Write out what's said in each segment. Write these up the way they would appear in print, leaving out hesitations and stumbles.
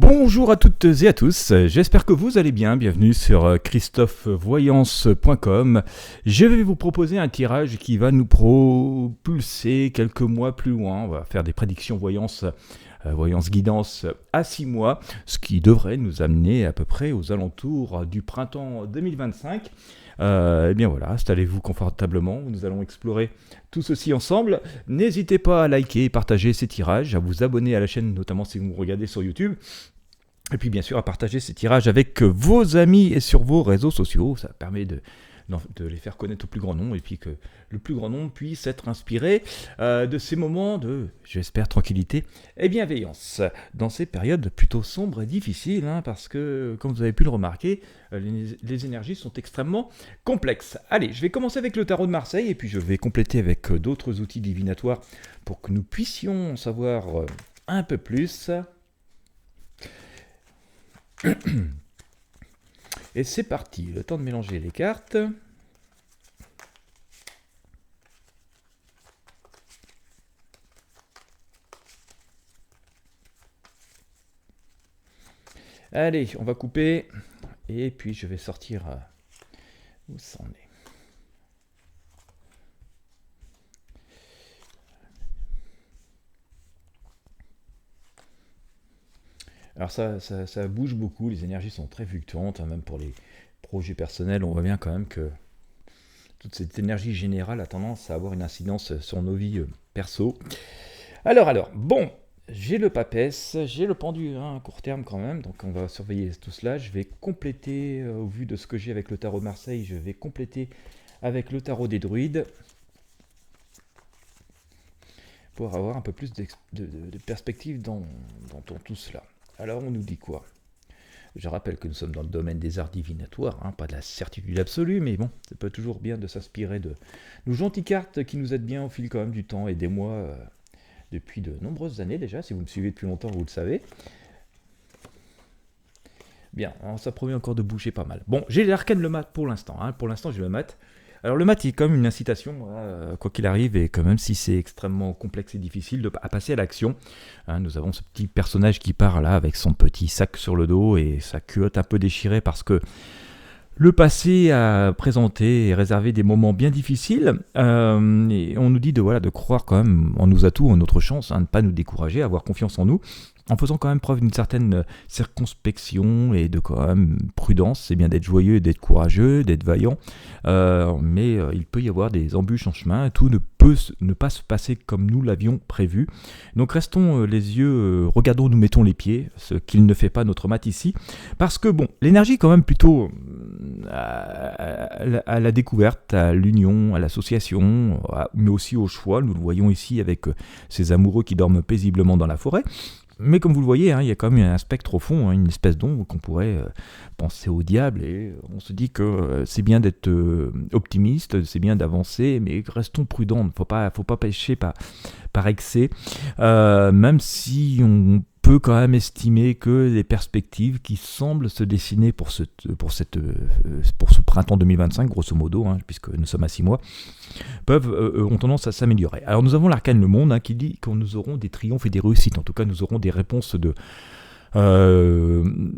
Bonjour à toutes et à tous, j'espère que vous allez bien, bienvenue sur christophevoyance.com. Je vais vous proposer un tirage qui va nous propulser quelques mois plus loin. On va faire des prédictions voyance guidance à 6 mois, ce qui devrait nous amener à peu près aux alentours du printemps 2025. Eh bien voilà, installez-vous confortablement, nous allons explorer tout ceci ensemble. N'hésitez pas à liker et partager ces tirages, à vous abonner à la chaîne, notamment si vous me regardez sur YouTube. Et puis bien sûr à partager ces tirages avec vos amis et sur vos réseaux sociaux. Ça permet de les faire connaître au plus grand nombre et puis que le plus grand nombre puisse être inspiré de ces moments de, j'espère, tranquillité et bienveillance dans ces périodes plutôt sombres et difficiles, parce que, comme vous avez pu le remarquer, les énergies sont extrêmement complexes. Allez, je vais commencer avec le tarot de Marseille et puis je vais compléter avec d'autres outils divinatoires pour que nous puissions en savoir un peu plus. Et c'est parti, le temps de mélanger les cartes. Allez, on va couper et puis je vais sortir où ça en est. Alors ça bouge beaucoup, les énergies sont très fluctuantes, même pour les projets personnels, on voit bien quand même que toute cette énergie générale a tendance à avoir une incidence sur nos vies perso. Alors, bon, j'ai le papesse, j'ai le pendu à court terme quand même, donc on va surveiller tout cela. Je vais compléter, au vu de ce que j'ai avec le tarot de Marseille, je vais compléter avec le tarot des druides pour avoir un peu plus de perspective dans tout cela. Alors on nous dit quoi ? Je rappelle que nous sommes dans le domaine des arts divinatoires, pas de la certitude absolue, mais bon, c'est pas toujours bien de s'inspirer de nos gentilles cartes qui nous aident bien au fil quand même du temps et des mois, depuis de nombreuses années déjà. Si vous me suivez depuis longtemps, vous le savez. Bien, alors ça promet encore de bouger pas mal. Bon, j'ai l'arcane le mat pour l'instant. Pour l'instant, j'ai le mat. Alors le mat, il est quand même une incitation, quoi qu'il arrive, et quand même si c'est extrêmement complexe et difficile, à passer à l'action. Nous avons ce petit personnage qui part là avec son petit sac sur le dos et sa culotte un peu déchirée parce que le passé a présenté et réservé des moments bien difficiles, et on nous dit de croire quand même en nos atouts, en notre chance, de ne pas nous décourager, avoir confiance en nous, en faisant quand même preuve d'une certaine circonspection et de quand même prudence. C'est bien d'être joyeux, et d'être courageux, d'être vaillant, mais il peut y avoir des embûches en chemin, et tout ne peut ne pas se passer comme nous l'avions prévu. Donc restons les yeux, regardons, nous mettons les pieds, ce qu'il ne fait pas notre mat ici, parce que bon, l'énergie quand même plutôt à la découverte, à l'union, à l'association, mais aussi au choix. Nous le voyons ici avec ces amoureux qui dorment paisiblement dans la forêt. Mais comme vous le voyez, il y a quand même un spectre au fond, une espèce d'ombre qu'on pourrait penser au diable, et on se dit que c'est bien d'être optimiste, c'est bien d'avancer, mais restons prudents, il ne faut pas pécher par excès, même si on peut quand même estimer que les perspectives qui semblent se dessiner pour ce printemps 2025, grosso modo, puisque nous sommes à 6 mois, ont tendance à s'améliorer. Alors nous avons l'arcane le monde qui dit que nous aurons des triomphes et des réussites, en tout cas nous aurons des réponses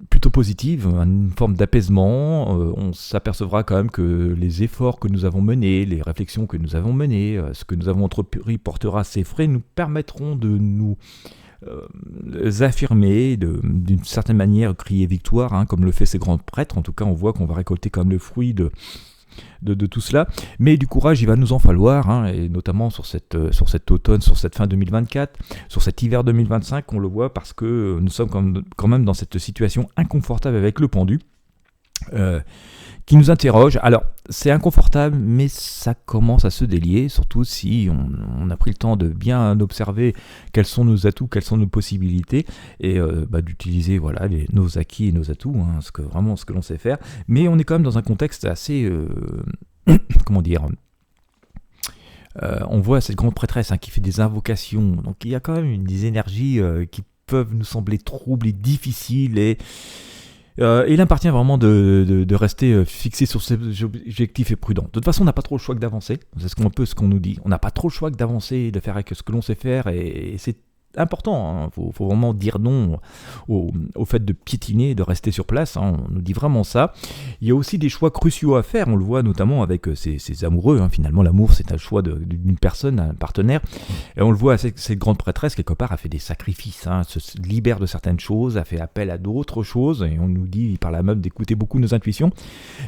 plutôt positives, une forme d'apaisement. On s'apercevra quand même que les efforts que nous avons menés, les réflexions que nous avons menées, ce que nous avons entrepris portera ses fruits, nous permettront de nous affirmer, d'une certaine manière crier victoire, comme le fait ces grands prêtres. En tout cas on voit qu'on va récolter quand même le fruit de tout cela, mais du courage il va nous en falloir, et notamment sur cet automne, sur cette fin 2024, sur cet hiver 2025, on le voit parce que nous sommes quand même dans cette situation inconfortable avec le pendu, qui nous interroge. Alors c'est inconfortable, mais ça commence à se délier, surtout si on a pris le temps de bien observer quels sont nos atouts, quelles sont nos possibilités, et d'utiliser nos acquis et nos atouts, ce que l'on sait faire. Mais on est quand même dans un contexte assez on voit cette grande prêtresse qui fait des invocations, donc il y a quand même des énergies qui peuvent nous sembler troubles et difficiles, et il appartient vraiment de rester fixé sur ses objectifs et prudent. De toute façon, on n'a pas trop le choix que d'avancer. C'est ce qu'on nous dit. On n'a pas trop le choix que d'avancer et de faire avec ce que l'on sait faire. Et c'est important. Faut vraiment dire non au fait de piétiner, de rester sur place. On nous dit vraiment ça. Il y a aussi des choix cruciaux à faire. On le voit notamment avec ces amoureux. Finalement, l'amour, c'est un choix d'une personne, un partenaire. Et on le voit, cette grande prêtresse, quelque part, a fait des sacrifices. Se libère de certaines choses, a fait appel à d'autres choses. Et on nous dit par là même d'écouter beaucoup nos intuitions.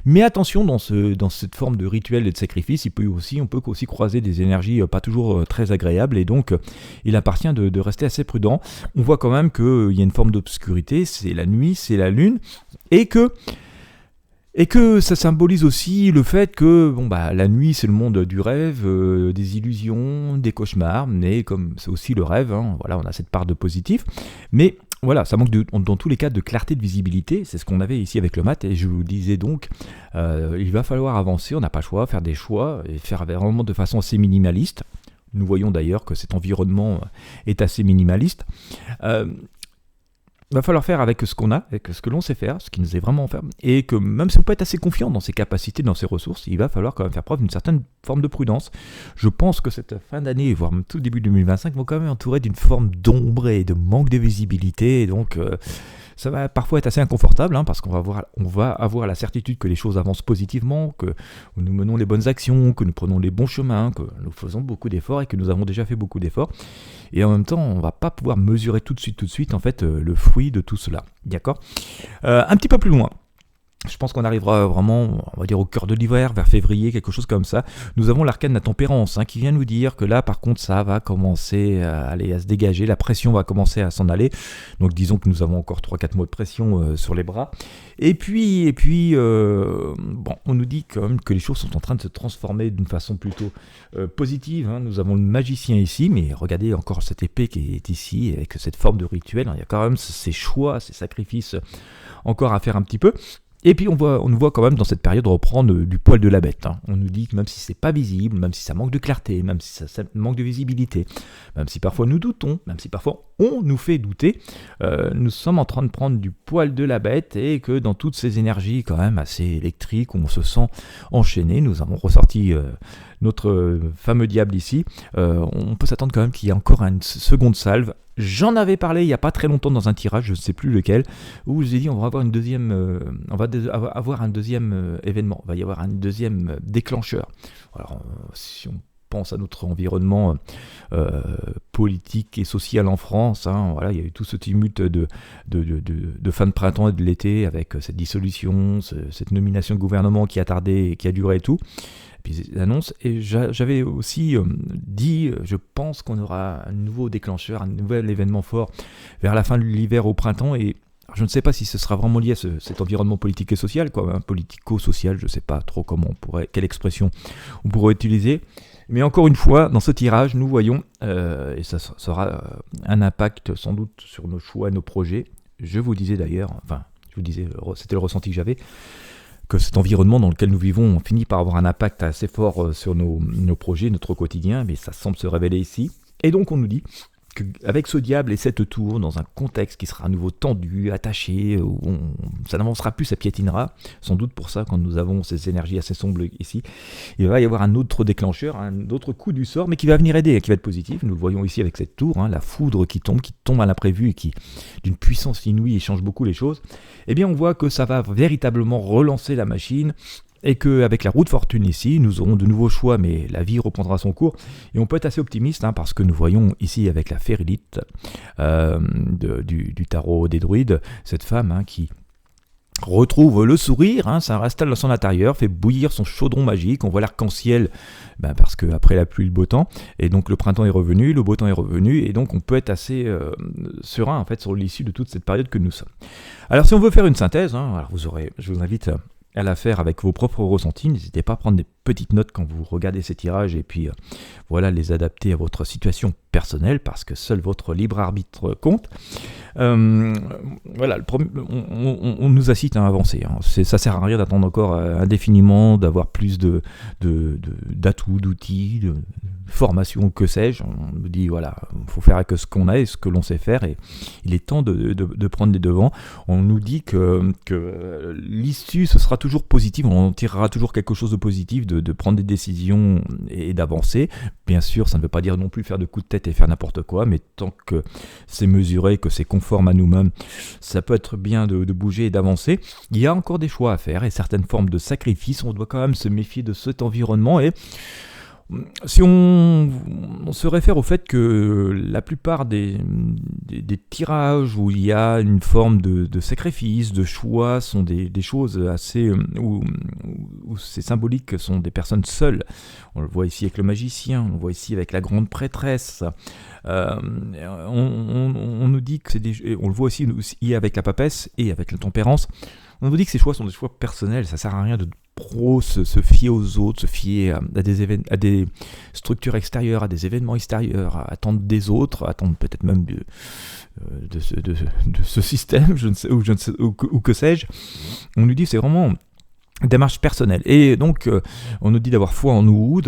Mais attention, dans cette forme de rituel et de sacrifice, on peut aussi croiser des énergies pas toujours très agréables. Et donc, il appartient de rester assez prudent. On voit quand même qu'il y a une forme d'obscurité. C'est la nuit, c'est la lune. Et que ça symbolise aussi le fait que la nuit c'est le monde du rêve, des illusions, des cauchemars, mais comme c'est aussi le rêve, on a cette part de positif. Mais voilà, ça manque dans tous les cas de clarté de visibilité, c'est ce qu'on avait ici avec le mat, et je vous disais donc, il va falloir avancer, on n'a pas le choix, faire des choix, et faire vraiment de façon assez minimaliste. Nous voyons d'ailleurs que cet environnement est assez minimaliste. Il va falloir faire avec ce qu'on a, avec ce que l'on sait faire, ce qui nous est vraiment faire, et que même si on peut être assez confiant dans ses capacités, dans ses ressources, il va falloir quand même faire preuve d'une certaine forme de prudence. Je pense que cette fin d'année, voire même tout début 2025, vont quand même entourer d'une forme d'ombre et de manque de visibilité, et donc ça va parfois être assez inconfortable, parce qu'on va avoir la certitude que les choses avancent positivement, que nous menons les bonnes actions, que nous prenons les bons chemins, que nous faisons beaucoup d'efforts et que nous avons déjà fait beaucoup d'efforts. Et en même temps, on ne va pas pouvoir mesurer tout de suite en fait, le fruit de tout cela. D'accord ? Un petit peu plus loin. Je pense qu'on arrivera vraiment, on va dire, au cœur de l'hiver, vers février, quelque chose comme ça. Nous avons l'arcane de la tempérance, qui vient nous dire que là, par contre, ça va commencer à se dégager, la pression va commencer à s'en aller. Donc disons que nous avons encore 3-4 mois de pression sur les bras. Et puis on nous dit quand même que les choses sont en train de se transformer d'une façon plutôt positive. Nous avons le magicien ici, mais regardez encore cette épée qui est ici, avec cette forme de rituel. Il y a quand même ces choix, ces sacrifices encore à faire un petit peu. Et puis on nous voit quand même dans cette période reprendre du poil de la bête. On nous dit que même si c'est pas visible, même si ça manque de clarté, même si ça manque de visibilité, même si parfois nous doutons, même si parfois on nous fait douter, nous sommes en train de prendre du poil de la bête, et que dans toutes ces énergies quand même assez électriques où on se sent enchaîné, nous avons ressorti notre fameux diable ici, on peut s'attendre quand même qu'il y ait encore une seconde salve. J'en avais parlé il n'y a pas très longtemps dans un tirage, je ne sais plus lequel, où je vous ai dit on va avoir un deuxième événement, il va y avoir un deuxième déclencheur. Alors si on pense à notre environnement politique et social en France, il y a eu tout ce tumulte de fin de printemps et de l'été avec cette dissolution, cette nomination de gouvernement qui a tardé et qui a duré et tout. Puis l'annonce, et j'avais aussi dit, je pense qu'on aura un nouveau déclencheur, un nouvel événement fort vers la fin de l'hiver au printemps, et je ne sais pas si ce sera vraiment lié à cet environnement politique et social, politico-social, je ne sais pas trop quelle expression on pourrait utiliser, mais encore une fois, dans ce tirage, nous voyons, et ça sera un impact sans doute sur nos choix, nos projets. Je vous disais d'ailleurs, c'était le ressenti que j'avais, que cet environnement dans lequel nous vivons finit par avoir un impact assez fort sur nos projets, notre quotidien, mais ça semble se révéler ici. Et donc on nous dit qu'avec ce diable et cette tour, dans un contexte qui sera à nouveau tendu, attaché, où ça n'avancera plus, ça piétinera, sans doute pour ça, quand nous avons ces énergies assez sombres ici, il va y avoir un autre déclencheur, un autre coup du sort, mais qui va venir aider, qui va être positif. Nous le voyons ici avec cette tour, la foudre qui tombe à l'imprévu et qui, d'une puissance inouïe, change beaucoup les choses. Eh bien, on voit que ça va véritablement relancer la machine, et qu'avec la roue de fortune ici, nous aurons de nouveaux choix, mais la vie reprendra son cours. Et on peut être assez optimiste, parce que nous voyons ici avec la Férélite du tarot des druides, cette femme qui retrouve le sourire, ça installe dans son intérieur, fait bouillir son chaudron magique. On voit l'arc-en-ciel, parce qu'après la pluie, le beau temps, et donc le printemps est revenu, le beau temps est revenu, et donc on peut être assez serein en fait sur l'issue de toute cette période que nous sommes. Alors si on veut faire une synthèse, je vous invite à la faire avec vos propres ressentis. N'hésitez pas à prendre des petites notes quand vous regardez ces tirages, et puis les adapter à votre situation personnelle, parce que seul votre libre arbitre compte. Euh, voilà, on nous incite à avancer. Hein. Ça sert à rien d'attendre encore indéfiniment, d'avoir plus d'atouts, d'outils, de formation, que sais-je. On nous dit voilà, il faut faire avec ce qu'on a et ce que l'on sait faire, et il est temps de prendre les devants. On nous dit que l'issue ce sera toujours positive, on en tirera toujours quelque chose de positif, de prendre des décisions et d'avancer. Bien sûr, ça ne veut pas dire non plus faire de coups de tête et faire n'importe quoi, mais tant que c'est mesuré, que c'est conforme à nous-mêmes, ça peut être bien de bouger et d'avancer. Il y a encore des choix à faire et certaines formes de sacrifice, on doit quand même se méfier de cet environnement. Et si on se réfère au fait que la plupart des tirages où il y a une forme de sacrifice, de choix, sont des choses assez où ces symboliques sont des personnes seules. On le voit ici avec le magicien, on le voit ici avec la grande prêtresse. On nous dit que on le voit aussi avec la papesse et avec la tempérance. On nous dit que ces choix sont des choix personnels, ça sert à rien de se fier aux autres, se fier à des structures extérieures, à des événements extérieurs, à attendre des autres, à attendre peut-être même de ce système, ou que sais-je. On nous dit que c'est vraiment démarche personnelle. Et donc, on nous dit d'avoir foi en nous,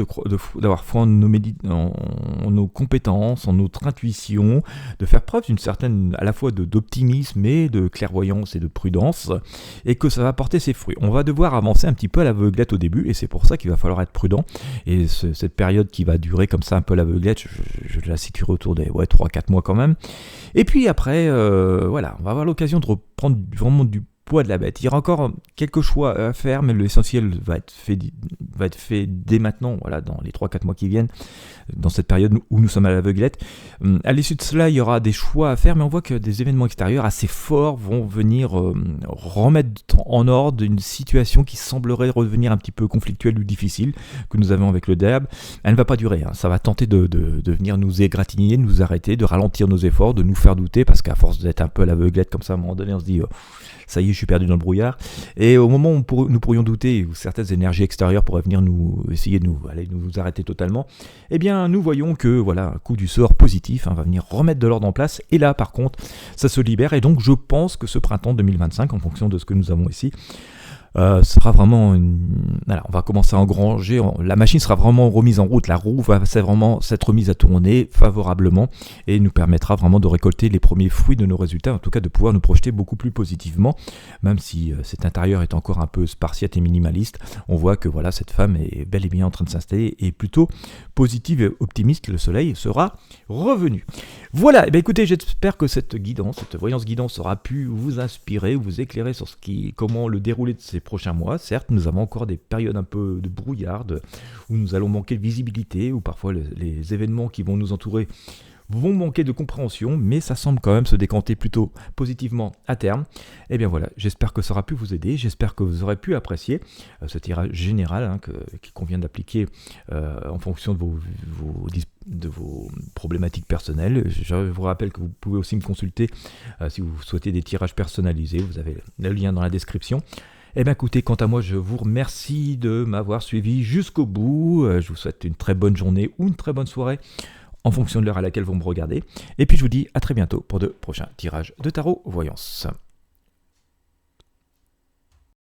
d'avoir foi en nos compétences, en notre intuition, de faire preuve d'une certaine, à la fois d'optimisme et de clairvoyance et de prudence, et que ça va porter ses fruits. On va devoir avancer un petit peu à l'aveuglette au début, et c'est pour ça qu'il va falloir être prudent. Et cette période qui va durer comme ça un peu à l'aveuglette, je la situerai autour des 3-4 mois quand même. Et puis après, voilà, on va avoir l'occasion de reprendre vraiment du poids de la bête. Il y aura encore quelques choix à faire, mais l'essentiel va être fait dès maintenant, voilà, dans les 3-4 mois qui viennent, dans cette période où nous sommes à l'aveuglette. À l'issue de cela, il y aura des choix à faire, mais on voit que des événements extérieurs assez forts vont venir remettre en ordre une situation qui semblerait redevenir un petit peu conflictuelle ou difficile, que nous avons avec le diable. Elle ne va pas durer, hein. Ça va tenter de venir nous égratigner, de nous arrêter, de ralentir nos efforts, de nous faire douter, parce qu'à force d'être un peu à l'aveuglette comme ça, à un moment donné, on se dit ça y est, je suis perdu dans le brouillard. Et au moment où nous pourrions douter, où certaines énergies extérieures pourraient venir essayer de nous arrêter totalement, eh bien, nous voyons que, voilà, un coup du sort positif va venir remettre de l'ordre en place. Et là, par contre, ça se libère. Et donc, je pense que ce printemps 2025, en fonction de ce que nous avons ici, sera vraiment on va commencer à engranger, la machine sera vraiment remise en route, la roue va vraiment s'être remise à tourner favorablement et nous permettra vraiment de récolter les premiers fruits de nos résultats, en tout cas de pouvoir nous projeter beaucoup plus positivement, même si cet intérieur est encore un peu spartiate et minimaliste. On voit que voilà, cette femme est bel et bien en train de s'installer et plutôt positive et optimiste. Le soleil sera revenu. Voilà, et bien écoutez, j'espère que cette voyance guidance aura pu vous inspirer, vous éclairer sur comment le dérouler de ces prochains mois. Certes, nous avons encore des périodes un peu de brouillard, où nous allons manquer de visibilité, où parfois les événements qui vont nous entourer vont manquer de compréhension, mais ça semble quand même se décanter plutôt positivement à terme. Et bien voilà, j'espère que ça aura pu vous aider, j'espère que vous aurez pu apprécier ce tirage général qu'il convient d'appliquer en fonction de vos problématiques personnelles. Je vous rappelle que vous pouvez aussi me consulter si vous souhaitez des tirages personnalisés, vous avez le lien dans la description. Eh bien écoutez, quant à moi, je vous remercie de m'avoir suivi jusqu'au bout. Je vous souhaite une très bonne journée ou une très bonne soirée en fonction de l'heure à laquelle vous me regardez. Et puis je vous dis à très bientôt pour de prochains tirages de tarot voyance.